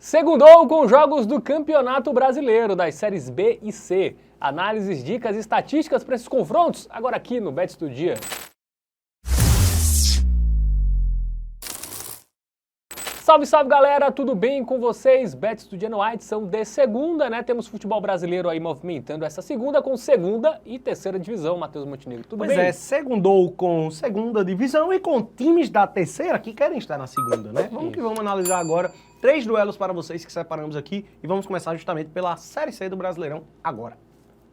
Segundou com jogos do Campeonato Brasileiro, das séries B e C. Análises, dicas e estatísticas para esses confrontos, agora aqui no Bets do Dia. Salve, salve galera, tudo bem com vocês? Bets do Dia no ar, edição de segunda, né? Temos futebol brasileiro aí movimentando essa segunda com segunda e terceira divisão, Matheus Montenegro, tudo bem? Pois é, segundou com segunda divisão e com times da terceira que querem estar na segunda, né? Vamos analisar agora 3 duelos para vocês que separamos aqui e vamos começar justamente pela Série C do Brasileirão agora.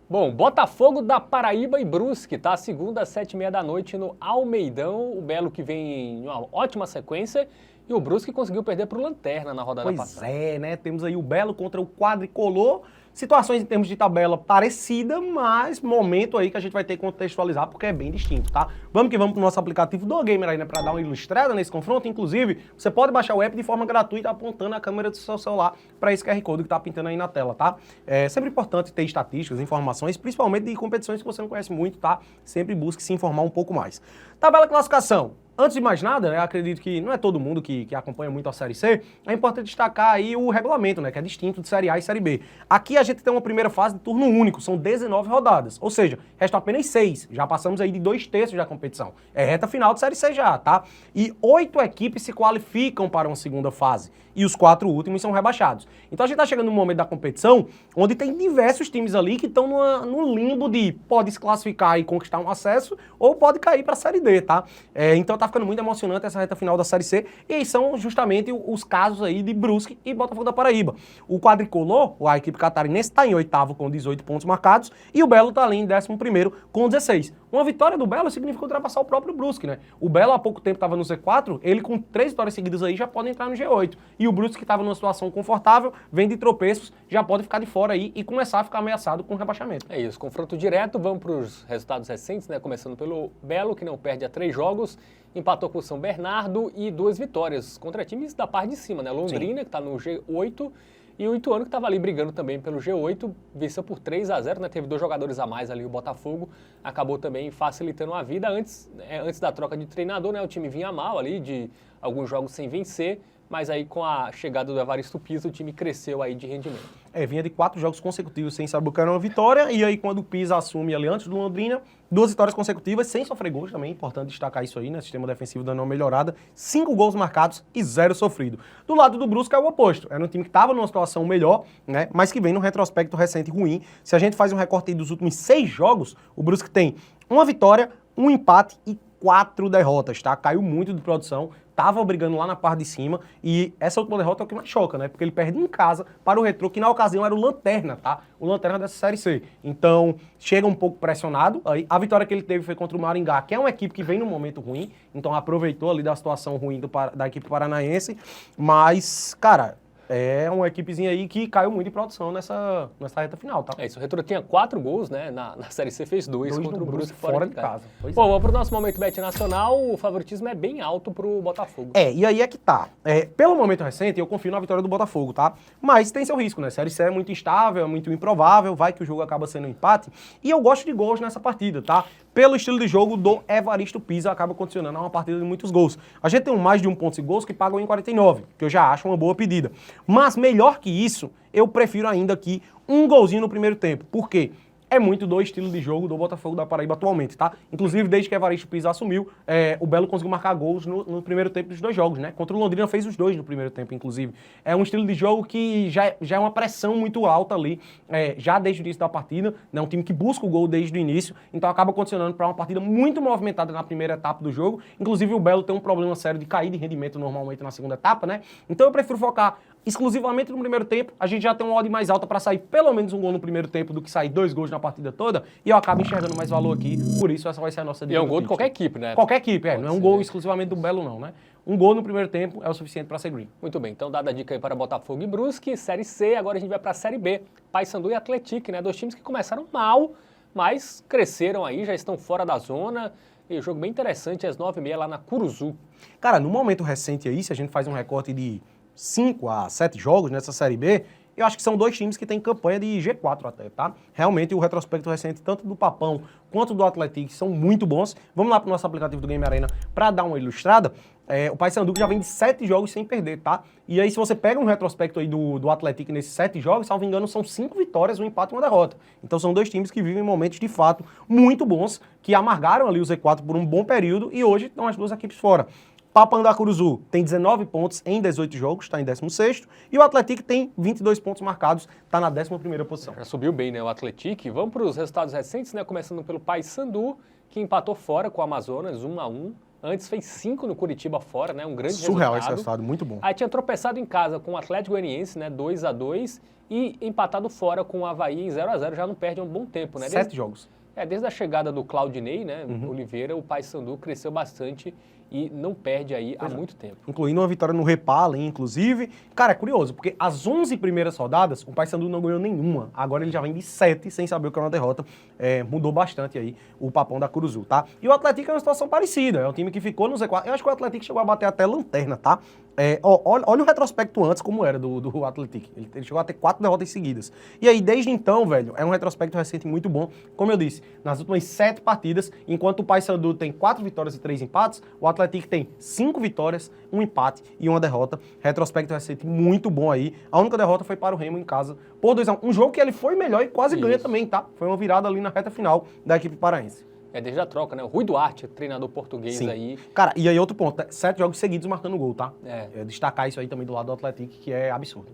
Bom, Botafogo da Paraíba e Brusque, tá? Segunda às 7h30 da noite no Almeidão, o Belo que vem em uma ótima sequência. E o Brusque conseguiu perder para o Lanterna na rodada passada. Pois é, né? Temos aí o Belo contra o Quadricolor. Situações em termos de tabela parecida, mas momento aí que a gente vai ter que contextualizar porque é bem distinto, tá? Vamos que vamos pro nosso aplicativo do Gamer aí, né? Pra dar uma ilustrada nesse confronto. Inclusive, você pode baixar o app de forma gratuita apontando a câmera do seu celular para esse QR Code que tá pintando aí na tela, tá? É sempre importante ter estatísticas, informações, principalmente de competições que você não conhece muito, tá? Sempre busque se informar um pouco mais. Tabela classificação. Antes de mais nada, eu acredito que não é todo mundo que acompanha muito a Série C, é importante destacar aí o regulamento, né, que é distinto de Série A e Série B. Aqui a gente tem uma primeira fase de turno único, são 19 rodadas, ou seja, restam apenas 6, já passamos aí de 2/3 da competição. É reta final de Série C já, tá? E 8 equipes se qualificam para uma segunda fase, e os 4 últimos são rebaixados. Então a gente tá chegando num momento da competição onde tem diversos times ali que estão no limbo de pode se classificar e conquistar um acesso, ou pode cair para a Série D, tá? Então tá ficando muito emocionante essa reta final da Série C, e aí são justamente os casos aí de Brusque e Botafogo da Paraíba. O Quadricolor, a equipe catarinense, está em 8º com 18 pontos marcados, e o Belo está ali em 11º com 16. Uma vitória do Belo significa ultrapassar o próprio Brusque, né? O Belo há pouco tempo estava no Z4, ele com 3 vitórias seguidas aí já pode entrar no G8. E o Brusque que estava numa situação confortável, vem de tropeços, já pode ficar de fora aí e começar a ficar ameaçado com rebaixamento. É isso, confronto direto, vamos para os resultados recentes, né? Começando pelo Belo, que não perde há 3 jogos, empatou com o São Bernardo e 2 vitórias contra times da parte de cima, né? Londrina, Sim. Que está no G8, e o Ituano, que estava ali brigando também pelo G8, venceu por 3-0, né? Teve 2 jogadores a mais ali, o Botafogo acabou também facilitando a vida. Antes da troca de treinador, né? O time vinha mal ali, de alguns jogos sem vencer, mas aí com a chegada do Evaristo Pisa, o time cresceu aí de rendimento. Vinha de 4 jogos consecutivos sem saber o que era uma vitória, e aí quando o Pisa assume ali antes do Londrina, 2 vitórias consecutivas sem sofrer gols também, importante destacar isso aí, né? Sistema defensivo dando uma melhorada, 5 gols marcados e 0 sofrido. Do lado do Brusque é o oposto, era um time que estava numa situação melhor, né? Mas que vem num retrospecto recente ruim. Se a gente faz um recorte dos últimos 6 jogos, o Brusque tem 1 vitória, 1 empate e 4 derrotas, tá? Caiu muito de produção, tava brigando lá na parte de cima, e essa última derrota é o que mais choca, né? Porque ele perde em casa para o Retrô, que na ocasião era o Lanterna, tá? O Lanterna dessa Série C. Então, chega um pouco pressionado. Aí, a vitória que ele teve foi contra o Maringá, que é uma equipe que vem num momento ruim, então aproveitou ali da situação ruim da equipe paranaense, mas, cara, é uma equipezinha aí que caiu muito em produção nessa reta final, tá? É isso, o Retrô tinha 4 gols, né? Na Série C fez 2 contra o Brusque fora de casa. Bom, vamos pro nosso momento Bet Nacional, o favoritismo é bem alto pro Botafogo. E aí é que tá. Pelo momento recente, eu confio na vitória do Botafogo, tá? Mas tem seu risco, né? Série C é muito instável, é muito improvável, vai que o jogo acaba sendo um empate. E eu gosto de gols nessa partida, tá? Pelo estilo de jogo do Evaristo Pisa, acaba condicionando a uma partida de muitos gols. A gente tem mais de 1 ponto de gols que pagam em 49, que eu já acho uma boa pedida. Mas melhor que isso, eu prefiro ainda aqui um golzinho no primeiro tempo. Por quê? É muito do estilo de jogo do Botafogo da Paraíba atualmente, tá? Inclusive, desde que Evaristo Pisa assumiu, o Belo conseguiu marcar gols no primeiro tempo dos 2 jogos, né? Contra o Londrina fez os 2 no primeiro tempo, inclusive. É um estilo de jogo que já é uma pressão muito alta ali, já desde o início da partida, né? Um time que busca o gol desde o início, então acaba condicionando para uma partida muito movimentada na primeira etapa do jogo. Inclusive, o Belo tem um problema sério de cair de rendimento normalmente na segunda etapa, né? Então eu prefiro focar exclusivamente no primeiro tempo. A gente já tem uma odd mais alta para sair pelo menos um gol no primeiro tempo do que sair 2 gols na partida toda, e eu acabo enxergando mais valor aqui, por isso essa vai ser a nossa dica. E é um gol de qualquer equipe, né? Qualquer equipe, não é um gol exclusivamente do Belo não, né? Um gol no primeiro tempo é o suficiente para ser green. Muito bem, então dada a dica aí para Botafogo e Brusque, Série C, agora a gente vai para a Série B, Paysandu e Atlético, né? 2 times que começaram mal, mas cresceram aí, já estão fora da zona, e jogo bem interessante, às 9h30 lá na Curuzu. Cara, no momento recente aí, se a gente faz um recorte de 5 a 7 jogos nessa Série B, eu acho que são dois times que têm campanha de G4 até, tá? Realmente o retrospecto recente, tanto do Papão quanto do Atlético, são muito bons. Vamos lá pro nosso aplicativo do Game Arena para dar uma ilustrada. O Paysandu já vem de 7 jogos sem perder, tá? E aí, se você pega um retrospecto aí do Atlético nesses 7 jogos, salvo engano, são 5 vitórias, um empate e uma derrota. Então são dois times que vivem momentos, de fato, muito bons, que amargaram ali o Z4 por um bom período e hoje estão as duas equipes fora. Papão da Curuzu tem 19 pontos em 18 jogos, está em 16º, e o Atlético tem 22 pontos marcados, está na 11ª posição. Já subiu bem, né, o Atlético. Vamos para os resultados recentes, né, começando pelo Paysandu, que empatou fora com o Amazonas, 1-1. Antes fez 5 no Curitiba fora, né? Um grande Surreal resultado. Esse resultado, muito bom. Aí tinha tropeçado em casa com o Atlético Goianiense, né? 2-2. E empatado fora com o Avaí em 0-0. Já não perde há um bom tempo, né? 7 jogos. Desde a chegada do Claudinei, né? Oliveira, o Paysandu cresceu bastante e não perde aí há muito tempo. Incluindo uma vitória no Repala, inclusive. Cara, é curioso, porque as 11 primeiras rodadas, o Paysandu não ganhou nenhuma. Agora ele já vem de 7, sem saber o que é uma derrota. Mudou bastante aí o Papão da Curuzu, tá? E o Atlético é uma situação parecida. É um time que ficou no Z4. Eu acho que o Atlético chegou a bater até lanterna, tá? Olha o retrospecto antes, como era do Atlético. Ele chegou a ter 4 derrotas seguidas. E aí, desde então, velho, é um retrospecto recente muito bom. Como eu disse, nas últimas 7 partidas, enquanto o Paysandu tem 4 vitórias e 3 empates, o Atlético tem 5 vitórias, 1 empate e 1 derrota. Retrospecto recente muito bom aí. A única derrota foi para o Remo em casa por 2-1. Um jogo que ele foi melhor e quase ganha também, tá? Foi uma virada ali na reta final da equipe paraense. Desde a troca, né? O Rui Duarte, treinador português. Sim. Aí. Cara, e aí outro ponto, né? 7 jogos seguidos marcando gol, tá? Destacar isso aí também do lado do Atlético, que é absurdo.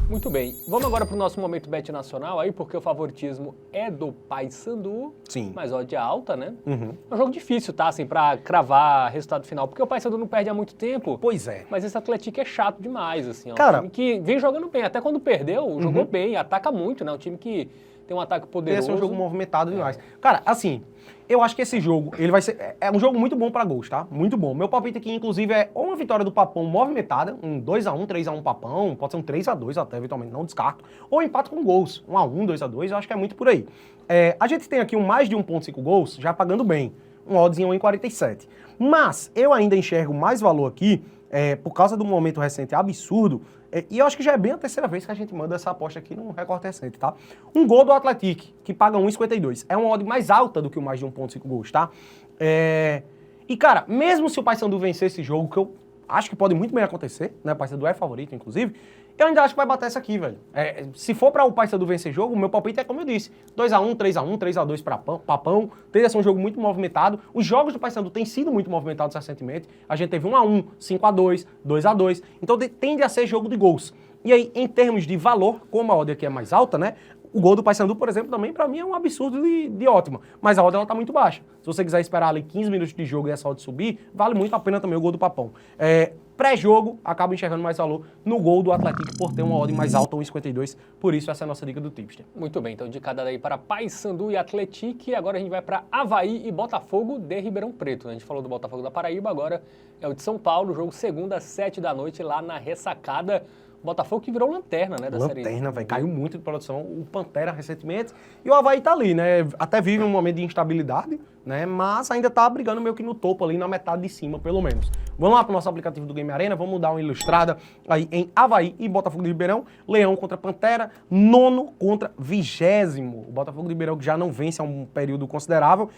Muito bem. Vamos agora para o nosso momento bet nacional aí, porque o favoritismo é do Paysandu. Sim. Mas odd alta, né? É um jogo difícil, tá? Assim, para cravar resultado final, porque o Paysandu não perde há muito tempo. Pois é. Mas esse Atlético é chato demais, assim. É um Cara, time que vem jogando bem. Até quando perdeu, jogou bem, ataca muito, né? Um time que tem um ataque poderoso. Esse é um jogo movimentado demais. Cara, assim, eu acho que esse jogo, ele vai ser... É um jogo muito bom pra gols, tá? Muito bom. Meu palpite aqui, inclusive, é ou uma vitória do Papão movimentada, um 2-1, 3-1 Papão, pode ser um 3-2 até, eventualmente, não descarto, ou empate com gols, 1-1, 2-2, eu acho que é muito por aí. A gente tem aqui mais de 1.5 gols, já pagando bem, um oddzinho 1,47. Mas eu ainda enxergo mais valor aqui, por causa do momento recente absurdo, e eu acho que já é bem a terceira vez que a gente manda essa aposta aqui num recorte recente, tá? Um gol do Atlético, que paga 1,52. É uma odd mais alta do que o mais de 1.5 gols, tá? E, cara, mesmo se o Paysandu vencer esse jogo, que eu acho que pode muito bem acontecer, né? O Paysandu é favorito, inclusive, eu ainda acho que vai bater essa aqui, velho. Se for para o Paysandu vencer jogo, o meu palpite é como eu disse, 2-1, 3-1, 3-2 para Papão. Tende a ser um jogo muito movimentado. Os jogos do Paysandu têm sido muito movimentados recentemente. A gente teve 1-1, 5-2, 2-2. Então tende a ser jogo de gols. E aí, em termos de valor, como a odd aqui é mais alta, né? O gol do Paysandu, por exemplo, também pra mim é um absurdo de ótima. Mas a odd ela tá muito baixa. Se você quiser esperar ali 15 minutos de jogo e essa odd subir, vale muito a pena também o gol do Papão. Pré-jogo, acaba enxergando mais valor no gol do Atlético por ter uma odd mais alta, 1,52. Por isso, essa é a nossa dica do Tipster. Muito bem, então indicada daí para Paysandu e Atlético. E agora a gente vai para Avaí e Botafogo de Ribeirão Preto. A gente falou do Botafogo da Paraíba, agora é o de São Paulo. Jogo segunda, 7 da noite, lá na Ressacada. Botafogo que virou lanterna, né, da série. Lanterna, velho. Caiu muito de produção. O Pantera recentemente. E o Avaí tá ali, né? Até vive um momento de instabilidade, né? Mas ainda tá brigando meio que no topo ali, na metade de cima, pelo menos. Vamos lá pro nosso aplicativo do Game Arena. Vamos dar uma ilustrada aí em Avaí e Botafogo de Ribeirão. Leão contra Pantera. 9º contra 20º. O Botafogo de Ribeirão que já não vence há um período considerável.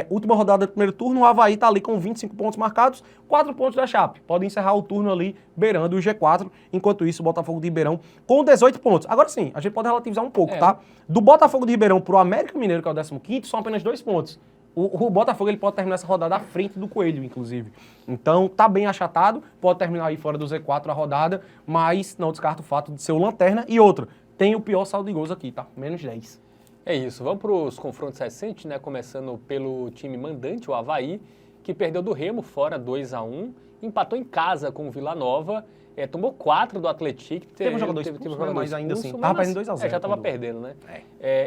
Última rodada do primeiro turno. O Avaí tá ali com 25 pontos marcados. 4 pontos da Chape. Pode encerrar o turno ali beirando o G4. Enquanto isso, o Botafogo de Ribeirão com 18 pontos. Agora sim, a gente pode relativizar um pouco, tá? Do Botafogo de Ribeirão pro América Mineiro, que é o 15º, são apenas 2 pontos. O Botafogo ele pode terminar essa rodada à frente do Coelho, inclusive. Então, tá bem achatado, pode terminar aí fora do Z4 a rodada, mas não descarta o fato de ser o lanterna. E outro, tem o pior saldo de gols aqui, tá? Menos 10. É isso, vamos para os confrontos recentes, né? Começando pelo time mandante, o Avaí, que perdeu do Remo fora 2-1, empatou em casa com o Vila Nova, tomou 4 do Atlético. Teve um jogador expulso, mas ainda assim, tava perdendo 2-0. Já tava perdendo, né?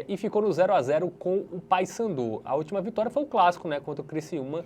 E ficou no 0-0 com o Paysandu. A última vitória foi o clássico, né? Contra o Criciúma,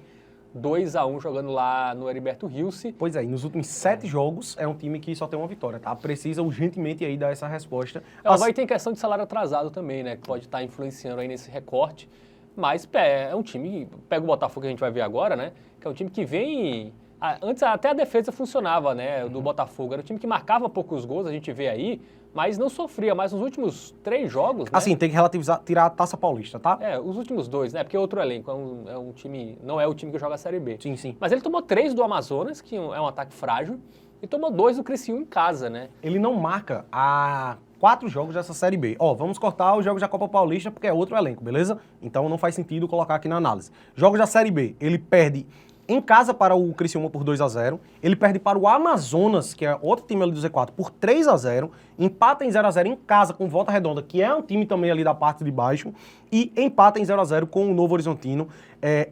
2-1, jogando lá no Heriberto Rilse. Pois é, e nos últimos 7 jogos é um time que só tem uma vitória, tá? Precisa urgentemente aí dar essa resposta. O Avaí tem questão de salário atrasado também, né? Que pode estar influenciando aí nesse recorte. Mas é um time, pega o Botafogo que a gente vai ver agora, né? Que é um time que vem Antes até a defesa funcionava, né, do Botafogo. Era um time que marcava poucos gols, a gente vê aí, mas não sofria. Mas nos últimos 3 jogos, né? Assim, tem que relativizar, tirar a Taça Paulista, tá? Os últimos 2, né? Porque é outro elenco, é um time, não é o time que joga a Série B. Sim, sim. Mas ele tomou 3 do Amazonas, que é um ataque frágil, e tomou 2 do Criciúma em casa, né? Ele não marca há 4 jogos dessa Série B. Ó, vamos cortar os jogos da Copa Paulista porque é outro elenco, beleza? Então não faz sentido colocar aqui na análise. Jogos da Série B, ele perde em casa para o Criciúma por 2-0, ele perde para o Amazonas, que é outro time ali do Z4, por 3-0, empata em 0-0 em casa com Volta Redonda, que é um time também ali da parte de baixo, e empata em 0-0 com o Novo Horizontino.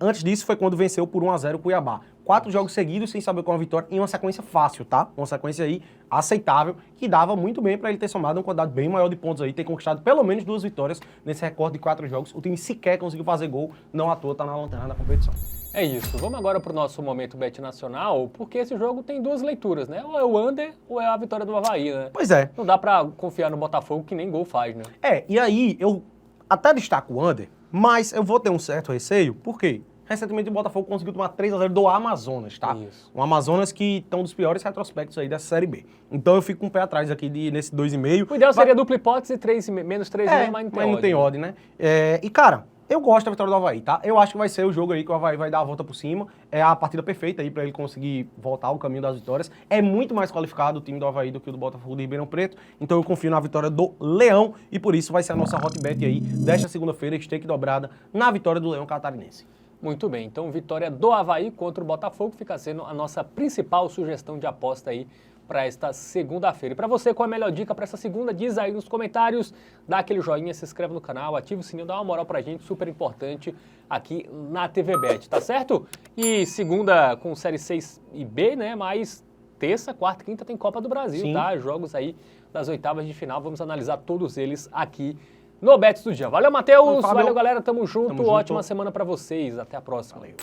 Antes disso foi quando venceu por 1-0 o Cuiabá. 4 jogos seguidos sem saber qual a vitória em uma sequência fácil, tá? Uma sequência aí aceitável, que dava muito bem para ele ter somado uma quantidade bem maior de pontos aí, ter conquistado pelo menos 2 vitórias nesse recorde de 4 jogos. O time sequer conseguiu fazer gol, não à toa tá na lanterna da competição. É isso. Vamos agora para o nosso momento Bet Nacional, porque esse jogo tem 2 leituras, né? Ou é o under ou é a vitória do Avaí, né? Pois é. Não dá para confiar no Botafogo que nem gol faz, né? E aí eu até destaco o under, mas eu vou ter um certo receio, por quê? Recentemente o Botafogo conseguiu tomar 3-0 do Amazonas, tá? Isso. O Amazonas que estão um dos piores retrospectos aí dessa Série B. Então eu fico com o pé atrás aqui nesse 2,5. O ideal seria dupla hipótese, menos 3,5, mas não tem odd, né? E cara, eu gosto da vitória do Avaí, tá? Eu acho que vai ser o jogo aí que o Avaí vai dar a volta por cima. É a partida perfeita aí pra ele conseguir voltar ao caminho das vitórias. É muito mais qualificado o time do Avaí do que o do Botafogo de Ribeirão Preto. Então eu confio na vitória do Leão e por isso vai ser a nossa hot bet aí desta segunda-feira, stake dobrada na vitória do Leão Catarinense. Muito bem, então vitória do Avaí contra o Botafogo fica sendo a nossa principal sugestão de aposta aí para esta segunda-feira. E para você, qual é a melhor dica para essa segunda? Diz aí nos comentários, dá aquele joinha, se inscreve no canal, ativa o sininho, dá uma moral pra gente, super importante aqui na TV Bet, tá certo? E segunda com Série 6 e B, né, mas terça, quarta e quinta tem Copa do Brasil, Sim. tá? Jogos aí das oitavas de final, vamos analisar todos eles aqui no Bets do Dia. Valeu, Matheus. Valeu, galera. Tamo junto. Ótima semana pra vocês. Até a próxima. Valeu.